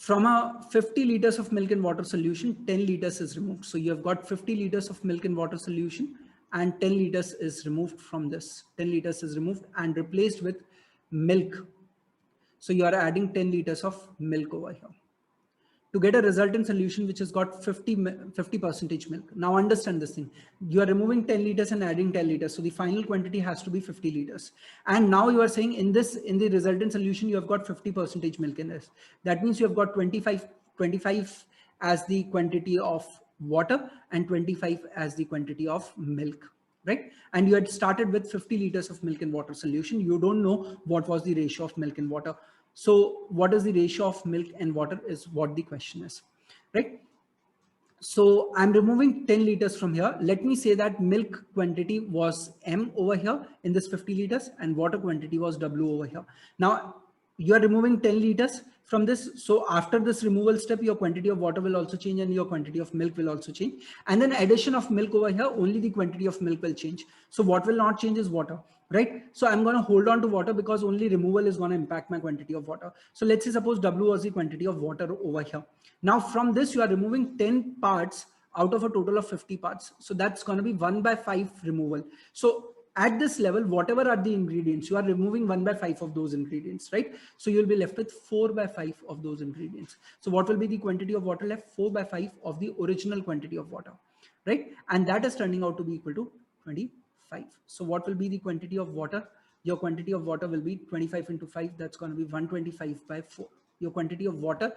From a 50 liters of milk and water solution, 10 liters is removed. So you have got 50 liters of milk and water solution and 10 liters is removed from this. 10 liters is removed and replaced with milk. So you are adding 10 liters of milk over here to get a resultant solution which has got 50% milk. Now understand this thing. You are removing 10 liters and adding 10 liters. So the final quantity has to be 50 liters. And now you are saying in the resultant solution, you have got 50% milk in this. That means you have got 25 as the quantity of water and 25 as the quantity of milk, right? And you had started with 50 liters of milk and water solution. You don't know what was the ratio of milk and water. So what is the ratio of milk and water is what the question is, right? So I'm removing 10 liters from here. Let me say that milk quantity was M over here in this 50 liters and water quantity was W over here. Now you are removing 10 liters from this. So after this removal step, your quantity of water will also change and your quantity of milk will also change. And then addition of milk over here, only the quantity of milk will change. So what will not change is water, right? So I'm going to hold on to water because only removal is going to impact my quantity of water. So let's say suppose W was the quantity of water over here. Now from this, you are removing 10 parts out of a total of 50 parts. So that's going to be 1/5 removal. So at this level, whatever are the ingredients, you are removing 1/5 of those ingredients, right? So you'll be left with 4/5 of those ingredients. So what will be the quantity of water left? 4/5 of the original quantity of water, right? And that is turning out to be equal to 25. So what will be the quantity of water? Your quantity of water will be 25 into 5. That's going to be 125/4. Your quantity of water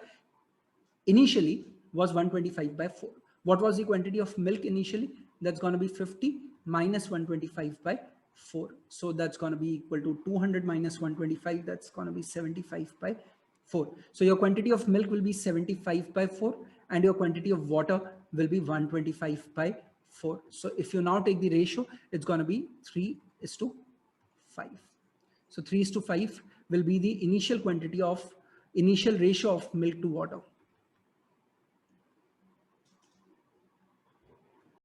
initially was 125/4. What was the quantity of milk initially? That's going to be 50 minus 125/4. So that's going to be equal to 200 minus 125. That's going to be 75/4. So your quantity of milk will be 75/4 and your quantity of water will be 125/4. So if you now take the ratio, it's going to be 3:5. So 3:5 will be the initial ratio of milk to water.